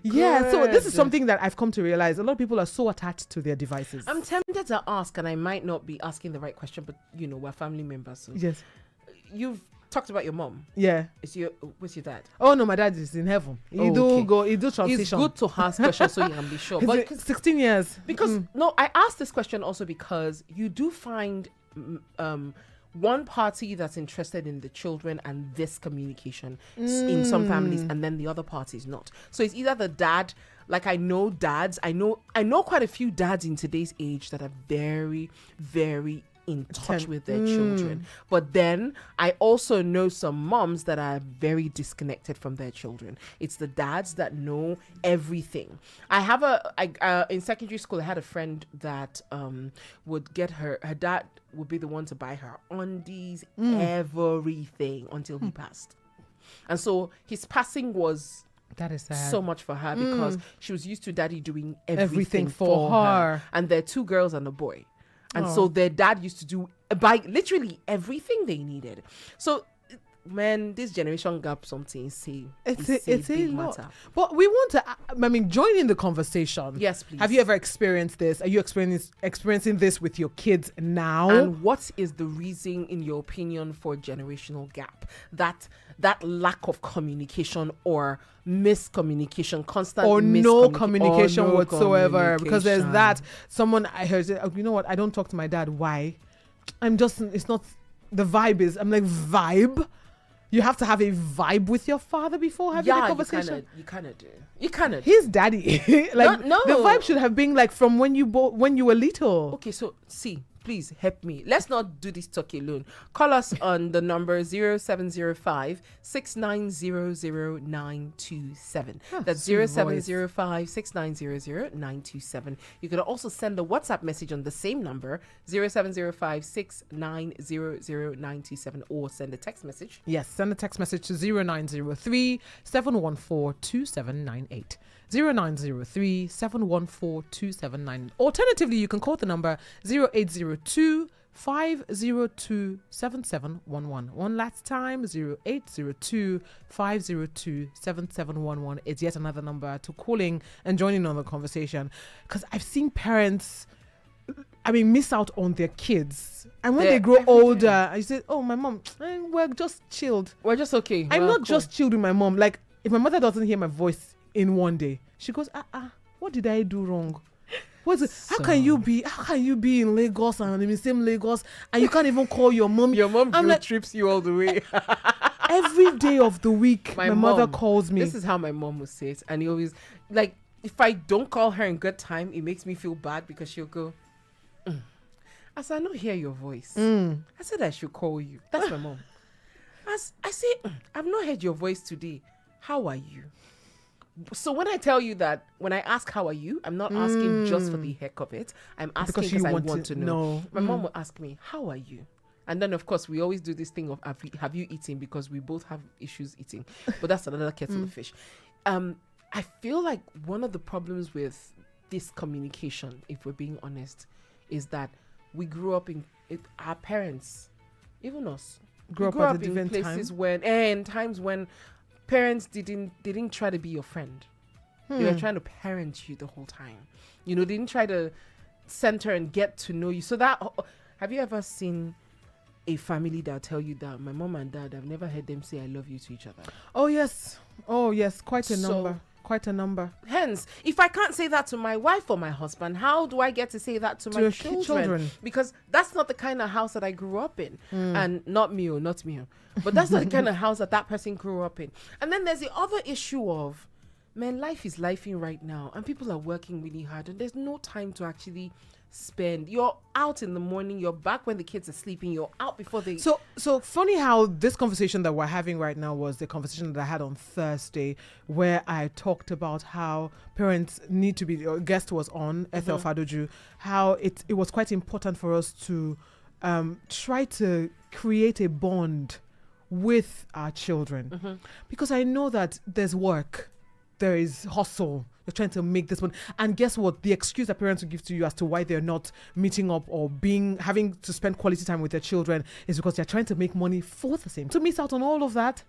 Yeah, so this is something that I've come to realize. A lot of people are so attached to their devices. I'm tempted to ask, and I might not be asking the right question, but we're family members. So. Yes. You've talked about your mom. Yeah. What's your dad? Oh no, my dad is in heaven. He do transition. It's good to ask questions so you can be sure. But 16 years. Because I asked this question also because you do find one party that's interested in the children and this communication in some families, and then the other party is not. So it's either the dad. Like I know dads. I know quite a few dads in today's age that are very, very in touch with their children, but then I also know some moms that are very disconnected from their children. It's the dads that know everything. I have in secondary school I had a friend that would get her dad would be the one to buy her undies, everything until he passed. And so his passing was that is sad. So much for her because she was used to daddy doing everything for her. And they're 2 girls and a boy. And so their dad used to buy literally everything they needed. So, man, this generation gap something it's a big matter. But we want to, join in the conversation. Yes, please. Have you ever experienced this? Are you experiencing this with your kids now? And what is the reason, in your opinion, for generational gap? That lack of communication or miscommunication, constant or no communication whatsoever. Communication. Because there's that. Someone I heard, you know what? I don't talk to my dad. Why? It's not, the vibe is, I'm like, vibe? You have to have a vibe with your father before having a conversation? You kind of do. You kind of do. He's daddy. No. The vibe should have been like from when you were little. Okay, so please help me. Let's not do this talk alone. Call us on the number 0705 6900927. That's 0705 6900927. You can also send a WhatsApp message on the same number, 0705 6900927, or send a text message. Yes, send a text message to 0903 714 2798. 0903 714 2798. Alternatively, you can call the number 0802 502 7711. One last time, 0802 502 7711 is yet another number to calling and joining on the conversation. Because I've seen parents, miss out on their kids. And when they grow older, I say, oh, my mom, we're just chilled. We're just okay. I'm not just chilled with my mom. Like, if my mother doesn't hear my voice in one day, she goes, what did I do wrong? How can you be in Lagos and in the same Lagos and you can't even call your mom? Your mom trips you all the way. Every day of the week, my mother calls me. This is how my mom would say it. And he always, like, if I don't call her in good time, it makes me feel bad because she'll go, as I don't hear your voice, I said I should call you. That's my mom. As I say, I've not heard your voice today. How are you? So when I tell you that, when I ask how are you, I'm not asking just for the heck of it. I'm asking because I want to know. My mom will ask me, how are you? And then, of course, we always do this thing of, have you eaten? Because we both have issues eating. But that's another kettle of fish. I feel like one of the problems with this communication, if we're being honest, is that we grew up our parents, even us, grew up at in places times when parents didn't try to be your friend. They were trying to parent you the whole time. They didn't try to center and get to know you. So that, have you ever seen a family that'll tell you that my mom and dad, I've never heard them say I love you to each other? Oh yes, quite a number. Quite a number. Hence, if I can't say that to my wife or my husband, how do I get to say that to my children? Because that's not the kind of house that I grew up in. And not me. But that's not the kind of house that person grew up in. And then there's the other issue of, man, life is lifing right now. And people are working really hard. And there's no time to actually spend. You're out in the morning, you're back when the kids are sleeping, you're out before they... So funny how this conversation that we're having right now was the conversation that I had on Thursday, where I talked about how parents need to be... Our guest was on, Ethel Fadoju, how it was quite important for us to try to create a bond with our children. Because I know that there's work, there is hustle, you're trying to make this one. And guess what? The excuse that parents will give to you as to why they're not meeting up or having to spend quality time with their children is because they're trying to make money for the same. To miss out on all of that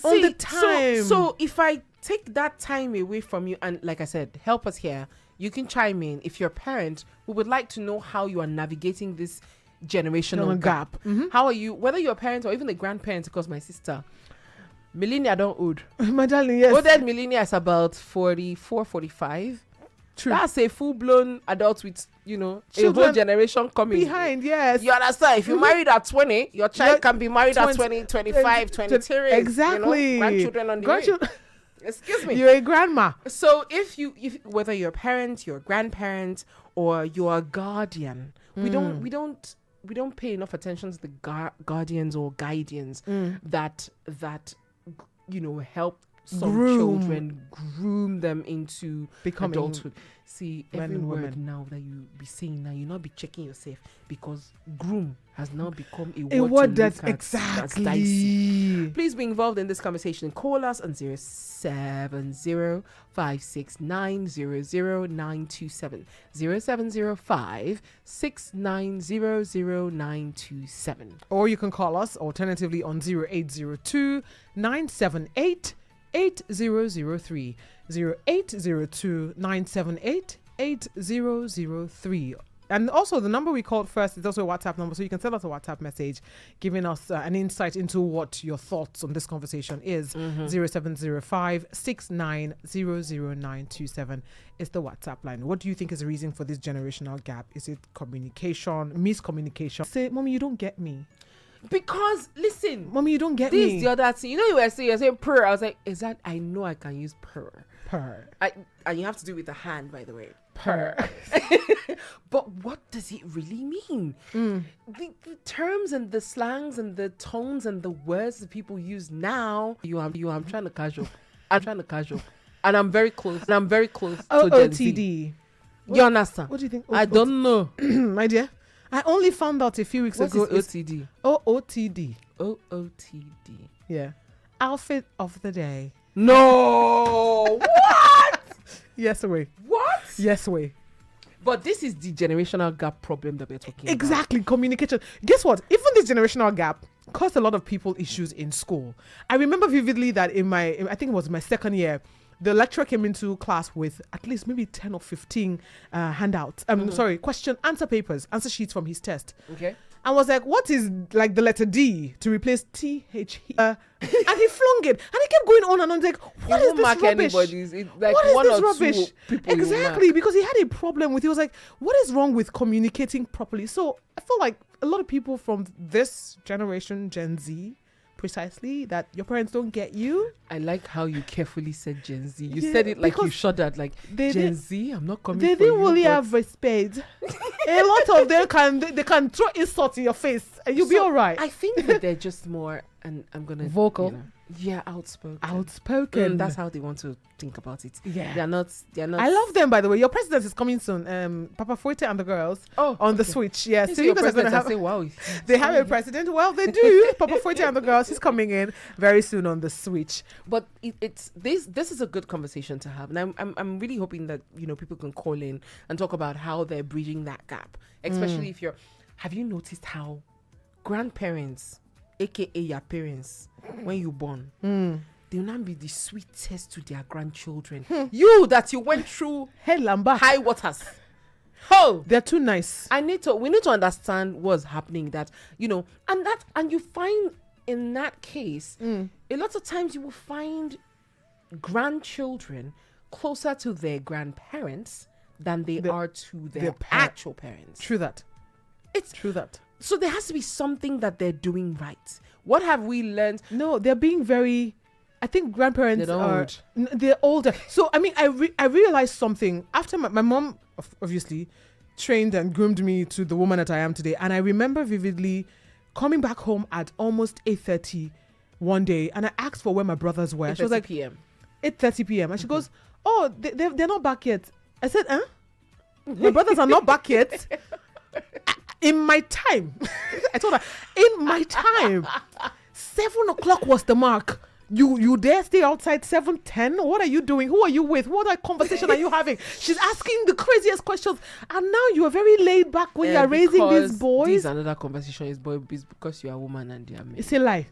all the time. So if I take that time away from you. And like I said, help us here. You can chime in. If you're a parent, we would like to know how you are navigating this generational gap. How are you, whether you're a parent or even a grandparent, because my sister, millennia don't old. My darling, yes. Oldest millennia is about 44, 45. True. That's a full-blown adult with, you know, a Children whole generation coming. behind, yes. You understand? If you married at 20, your child can be married at 20, 25, 23. Exactly. You know, grandchildren on the way. Excuse me. You're a grandma. So if whether you're a parent, you're a grandparent, or you're a guardian, we don't pay enough attention to the guardians or guardians that you know, help some children groom them into becoming adulthood. See, every and word women. now that you be saying now, you not be checking yourself, because groom has now become a A word word to that's look at, that's dicey. exactly. Please be involved in this conversation. Call us on 070-569-00927. 0705-6900927. Or you can call us alternatively on 0802 978 8003. 0802 978 8003. And also, the number we called first is also a WhatsApp number, so you can send us a WhatsApp message giving us an insight into what your thoughts on this conversation is. 0705 6900927 is the WhatsApp line. What do you think is the reason for this generational gap? Is it communication, miscommunication? Say, Mommy, you don't get me. Because listen, Mommy, you don't get this me. is the other thing. You know, you were saying purr. I was like, is that? I know I can use purr. Purr. And you have to do it with the hand, by the way. Purr. But what does it really mean? The terms and the slangs and the tones and the words that people use now. I'm trying to casual. And I'm very close. To Gen Z. OOTD. You understand? What do you think? I don't know. My dear, I only found out a few weeks What ago. is OTD? OOTD. OOTD. Yeah. Outfit of the day. No. What? Yes, away. What? Yes, way. But this is the generational gap problem that we're talking about. Exactly. Communication. Guess what? Even this generational gap caused a lot of people issues in school. I remember vividly that I think it was my second year, the lecturer came into class with at least maybe 10 or 15 handouts. Answer papers, answer sheets from his test. Okay. I was like, what is like the letter D to replace THE? And he flung it. And he kept going on and on. Like, what is this rubbish? Anybody's. It's like what is one this or rubbish? two people. Exactly, because he had a problem with, he was like, what is wrong with communicating properly? So I feel like a lot of people from this generation, Gen Z, precisely, that your parents don't get you. I like how you carefully said Gen Z. You said it like you shuddered, like Gen Z. I'm not coming. They for didn't you, really but have respect. A lot of them can throw insults in your face and you'll be all right. I think that they're just more, and I'm gonna Vocal. outspoken. That's how they want to think about it. Yeah. They're not. I love them, by the way. Your president is coming soon. Papa Foyte and the girls on the switch. Yeah. So you guys are gonna have. Wow. They have a president. Well, they do. Papa Foyte and the girls. He's coming in very soon on the switch. But it's this is a good conversation to have, and I'm really hoping that, you know, people can call in and talk about how they're bridging that gap, especially if you're. Have you noticed how grandparents, aka your parents, when you born, they'll not be the sweetest to their grandchildren. You that you went through high waters. Oh, they're too nice. we need to understand what's happening, that, you know, and you find in that case, a lot of times you will find grandchildren closer to their grandparents than they are to their actual parents. True that. It's true that. So there has to be something that they're doing right. What have we learned? No, they're being very. I think grandparents are they're older. So I mean, I realized something after my mom obviously trained and groomed me to the woman that I am today, and I remember vividly coming back home at almost 8:30 one day, and I asked for where my brothers were. She was like, 8:30 p.m. and she goes, "Oh, they're not back yet." I said, "Huh? My brothers are not back yet." In my time, I told her, in my time, 7 o'clock was the mark. You dare stay outside 7:10? What are you doing? Who are you with? What conversation are you having? She's asking the craziest questions, and now you are very laid back when you are raising these boys. This another conversation is because you are a woman and they are men. It's a lie.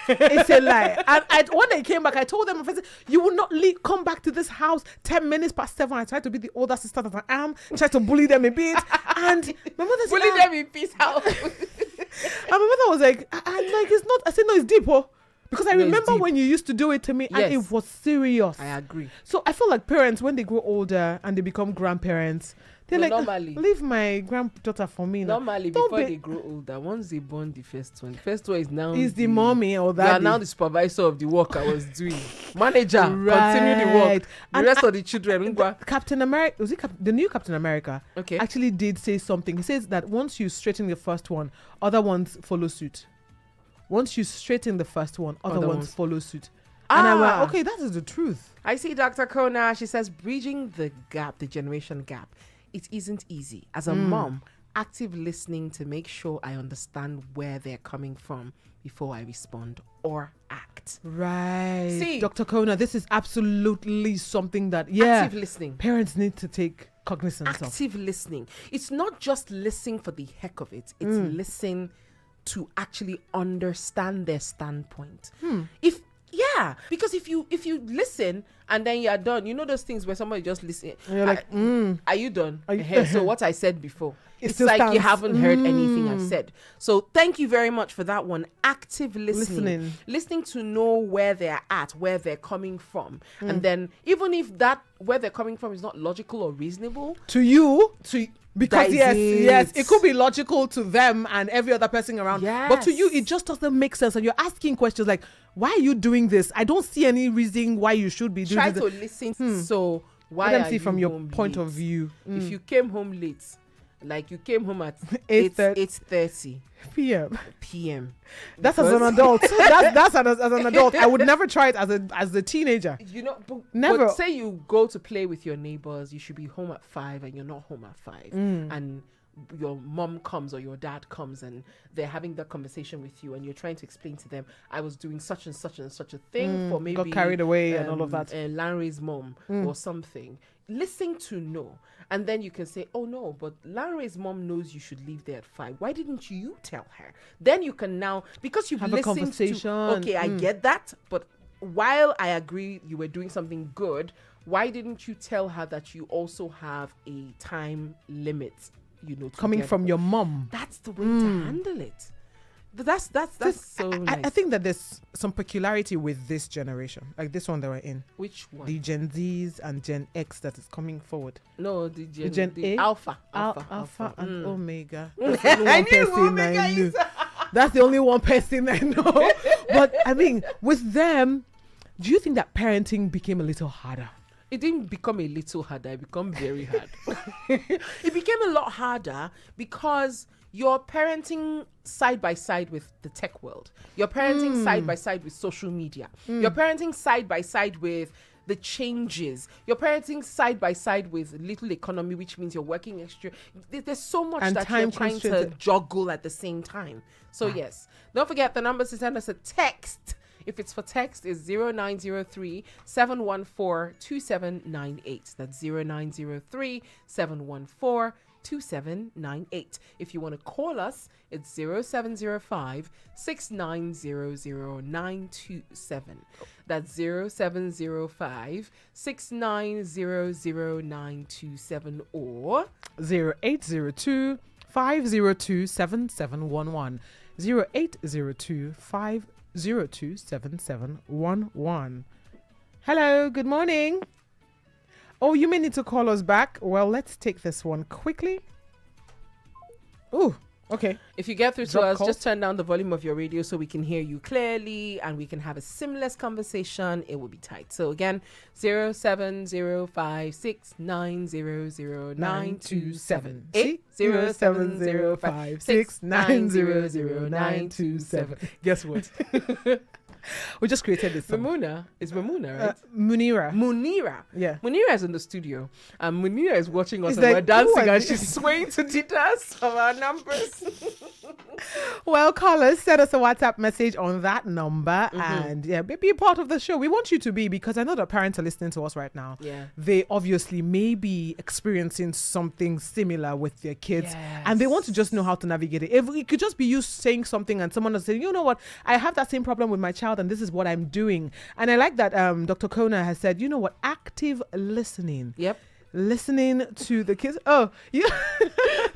It's a lie. And when they came back, I told them, you will not come back to this house 10 minutes past 7. I tried to be the older sister that I am, tried to bully them a bit, and my mother said, bully them in peace out. And my mother was like, it's not. I said, no, it's deep, oh. Because I remember when you used to do it to me, and it was serious. I agree. So I feel like parents, when they grow older and they become grandparents, they're like, normally, leave my granddaughter for me. Normally, before they grow older, once they born the first one is now the mommy or that. You are now the supervisor of the work I was doing. Manager, continue the work. The rest of the children. Captain America, the new Captain America? Okay. Actually did say something. He says that once you straighten the first one, other ones follow suit. Once you straighten the first one, other ones follow suit. And I went, okay, that is the truth. I see Dr. Kona. She says, bridging the gap, the generation gap. It isn't easy. As a mom, active listening to make sure I understand where they're coming from before I respond or act. Right. See, Dr. Kona, this is absolutely something that, active listening. Parents need to take cognizance of. Active listening. It's not just listening for the heck of it. It's listening to actually understand their standpoint. Because if you listen and then you're done, you know those things where somebody just listen. You're like, are you done? So what I said before, it's like stands. you haven't heard anything I've said. So thank you very much for that one. Active listening to know where they're at, where they're coming from, and then even if that where they're coming from is not logical or reasonable to you, because yes, it could be logical to them and every other person around. Yes. But to you, it just doesn't make sense. And you're asking questions like, why are you doing this? I don't see any reason why you should be doing Try this. to listen. So why Let them are see you from your home point late? of view. If you came home late, like you came home at 8:30 p.m. That's as an adult. that's as an adult. I would never try it as a teenager. You know, never. But say you go to play with your neighbors, you should be home at 5 and you're not home at 5. And your mom comes or your dad comes and they're having that conversation with you and you're trying to explain to them, I was doing such and such and such a thing for maybe got carried away and all of that. Larry's mom or something. Listen to know. And then you can say, oh no, but Larry's mom knows you should leave there at 5. Why didn't you tell her? Then you can now, because you've have a listened conversation. Okay, I get that. But while I agree you were doing something good, why didn't you tell her that you also have a time limit? Coming from your mom. That's the way to handle it. That's so nice. I think that there's some peculiarity with this generation, like this one that we're in. Which one? The Gen Zs and Gen X that is coming forward. No, the A, Alpha and Omega. That's That's the only one person I know. the only one person I know. But I mean, with them, do you think that parenting became a little harder? It didn't become a little harder. It became very hard. It became a lot harder because you're parenting side by side with the tech world. You're parenting side by side with social media. You're parenting side by side with the changes. You're parenting side by side with little economy, which means you're working extra. There's so much and that time you're trying to juggle at the same time. So yes, don't forget the number to send us a text. If it's for text, is 0903-714-2798. That's 0903-714-2798. If you want to call us, it's 0705-6900-927. That's 0705-6900-927 or 0802-502-7711. 0802-502-7711. Hello, good morning. Oh, you may need to call us back. Well, let's take this one quickly. Oh, okay. if you get through to Drop us, call. just turn down the volume of your radio so we can hear you clearly and we can have a seamless conversation. It will be tight. So again, 0705-6900-927. See? 0705-6900-927. Guess what? We just created this song. Mamuna is Mamuna, right? Munira. Munira. Yeah. Munira is in the studio. And Munira is watching us It's and like, we're dancing who are and they? she's swaying to the dance of our numbers. Well, callers, send us a WhatsApp message on that number and be a part of the show. We want you to be, because I know that parents are listening to us right now. Yeah. They obviously may be experiencing something similar with their kids and they want to just know how to navigate it. If it could just be you saying something and someone is saying, you know what, I have that same problem with my child and this is what I'm doing. And I like that Dr. Kona has said, you know what, active listening. Yep. Listening to the kids. Oh, you.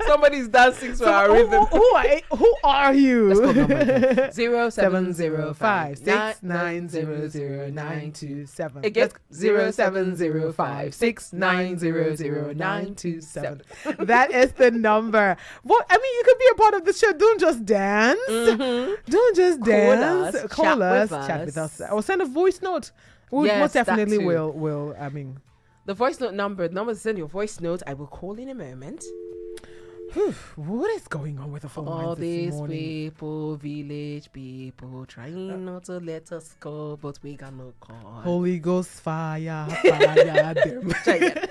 Somebody's dancing to our rhythm. Who are you? Let's go number 0705-6900-927. Again, 0705-6900-927. That is the number. Well, I mean, you can be a part of the show. Don't just dance. Don't just dance. Call us, chat with us, or send a voice note. We most definitely will. I mean, the voice note number to send your voice note, I will call in a moment. What is going on with the phone All lines this these morning? people, village people, trying not to let us go, but we got no call. Holy Ghost fire, fire them. Try again.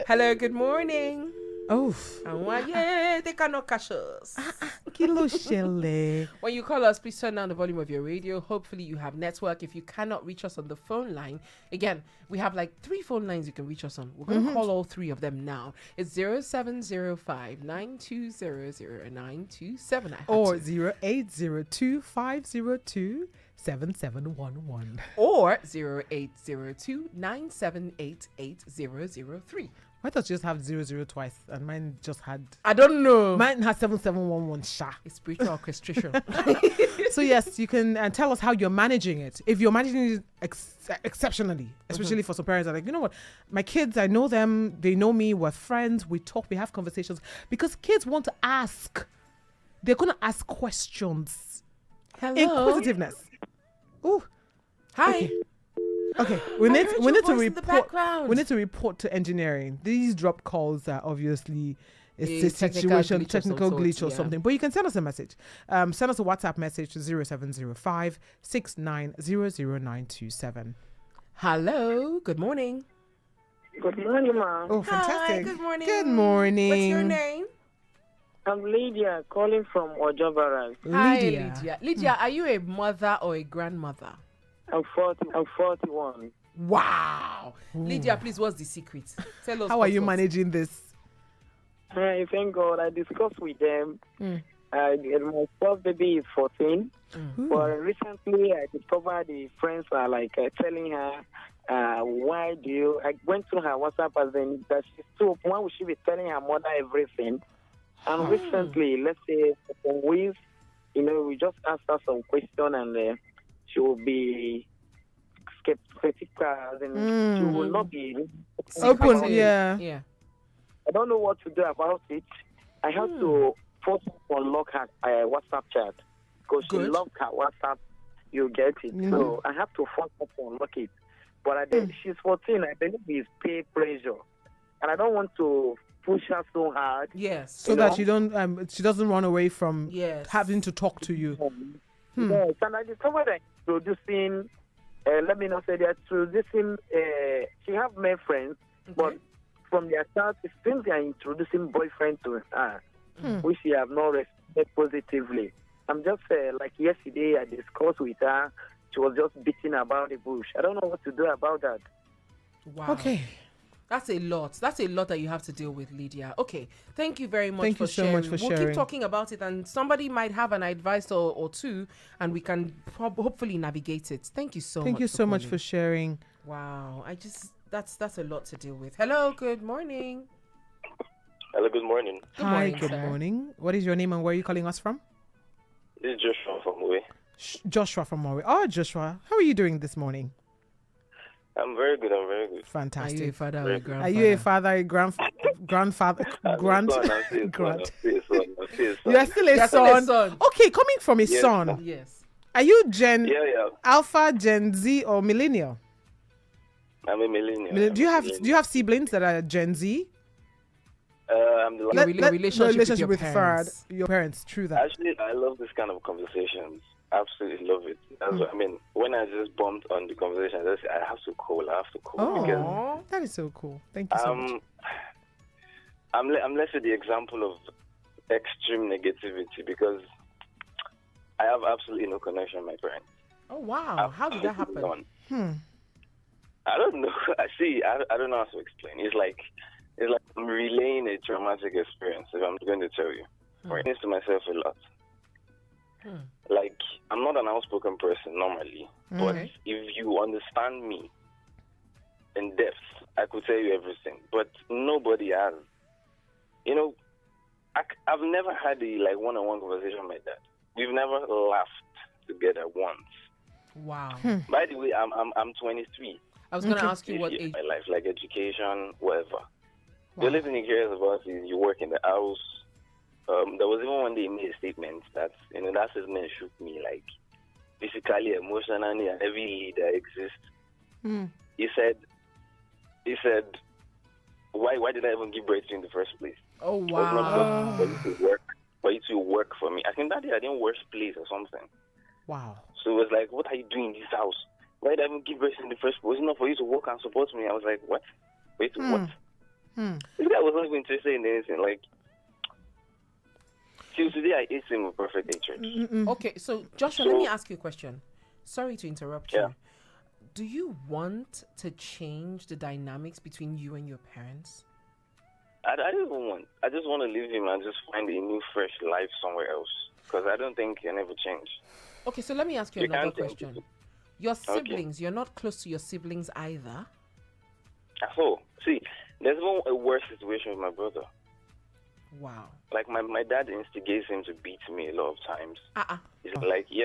Hello, good morning. Oh, And why, yeah, they cannot catch us. Kilo Shelle. When you call us, please turn down the volume of your radio. Hopefully you have network. If you cannot reach us on the phone line, again, we have like 3 phone lines you can reach us on. We're going to call all 3 of them now. It's 0705-9200-927. Or 0802-502-7711. Or 0802-978-8003. Why does it just have 00 twice and mine just had... I don't know. Mine has 7711 sha. It's spiritual orchestration. So yes, you can tell us how you're managing it. If you're managing it exceptionally, especially for some parents that are like, you know what, my kids, I know them, they know me, we're friends, we talk, we have conversations. Because kids want to ask. They're going to ask questions. Hello. Inquisitiveness. Ooh. Hi. Okay, we need to report. We need to to report to engineering. These drop calls are obviously A a situation, technical glitch glitch or yeah. something. But you can send us a message. Send us a WhatsApp message to 0705-6900-927. Hello. Good morning. Good morning, ma'am. Oh, fantastic! Hi, good morning. Good morning. What's your name? I'm Lydia, calling from Ojobaras. Hi, Lydia. Lydia. Lydia, are you a mother or a grandmother? I'm 41. Wow. Lydia, please, what's the secret? Tell us. How are you managing this? I thank God I discussed with them. My first baby is 14. But recently I discovered the friends are like telling her, why do you... I went to her WhatsApp as in that she's too... Why would she be telling her mother everything? And recently, let's say for weeks, we just asked her some question and she will be skeptical and she will not be Open, yeah. I don't know what to do about it. I have to force her to unlock her WhatsApp chat because she loves her WhatsApp. You get it. So I have to force her to unlock it. But she's 14. I believe it's peer pressure. And I don't want to push her so hard. Yes. So that she doesn't run away from having to talk to you. Yes, and I discovered that introducing, let me not say they're introducing, she have male friends, but from their start, it seems they are introducing boyfriend to her, which she have not responded positively. I'm just like yesterday, I discussed with her, she was just beating about the bush. I don't know what to do about that. Wow. Okay. That's a lot. That's a lot that you have to deal with, Lydia. Okay. Thank you very much for so sharing. much for we'll sharing. keep talking about it and somebody might have an advice or two and we can hopefully navigate it. Thank you so much. Thank you so much calling. for sharing. Wow. That's a lot to deal with. Hello, good morning. Hello, good morning. Good Hi, morning, good sir. morning. What is your name and where are you calling us from? This is Joshua from Uwe. Joshua from Maury. Oh, Joshua, how are you doing this morning? I'm very good. Are you a Fantastic. father or a grandfather? Are you a father, a grandfather, grand? You are still a You're still son. a son. Okay, coming from a Yes. son. Yes. Are you Gen Yeah. Alpha, Gen Z, or Millennial? I'm a millennial. Do you have siblings that are Gen Z? I'm the last. Relationship with your parents. your parents. True that. Actually, I love this kind of conversations. Absolutely love it. That's what, I mean, when I just bumped on the conversation, I just, I have to call because Oh, that is so cool. Thank you so much. I'm left with the example of extreme negativity because I have absolutely no connection with my parents. Oh wow! How did that happen? None. I don't know. I don't know how to explain. It's like I'm relaying a traumatic experience. If I'm going to tell you, for instance, to myself a lot. Like, I'm not an outspoken person normally, but if you understand me in depth, I could tell you everything. But nobody has. You know, I've never had a one-on-one conversation with my dad. We've never laughed together once. Wow. By the way, I'm 23. I was going to ask you what age. My life, like education, whatever. The only thing he cares about is you work in the house. There was even one day he made a statement that, that statement shook me, like, physically, emotionally, and every need that exists. He said, why did I even give birth to you in the first place? Oh, wow. For you to work for me. I think that day I didn't work place or something. Wow. So it was like, what are you doing in this house? Why did I even give birth in the first place? It's not for you to work and support me. I was like, what? Wait, what? This guy was not even interested in anything. Like, till today, I hate him with perfect hatred. Okay, so Joshua, let me ask you a question. Sorry to interrupt you. Do you want to change the dynamics between you and your parents? I don't want. I just want to leave him and just find a new, fresh life somewhere else. Because I don't think he'll never change. Okay, so let me ask you another question. Your siblings, you're not close to your siblings either? Oh, see, there's even a worse situation with my brother. Wow. Like, my dad instigates him to beat me a lot of times. Uh-uh. He's like, he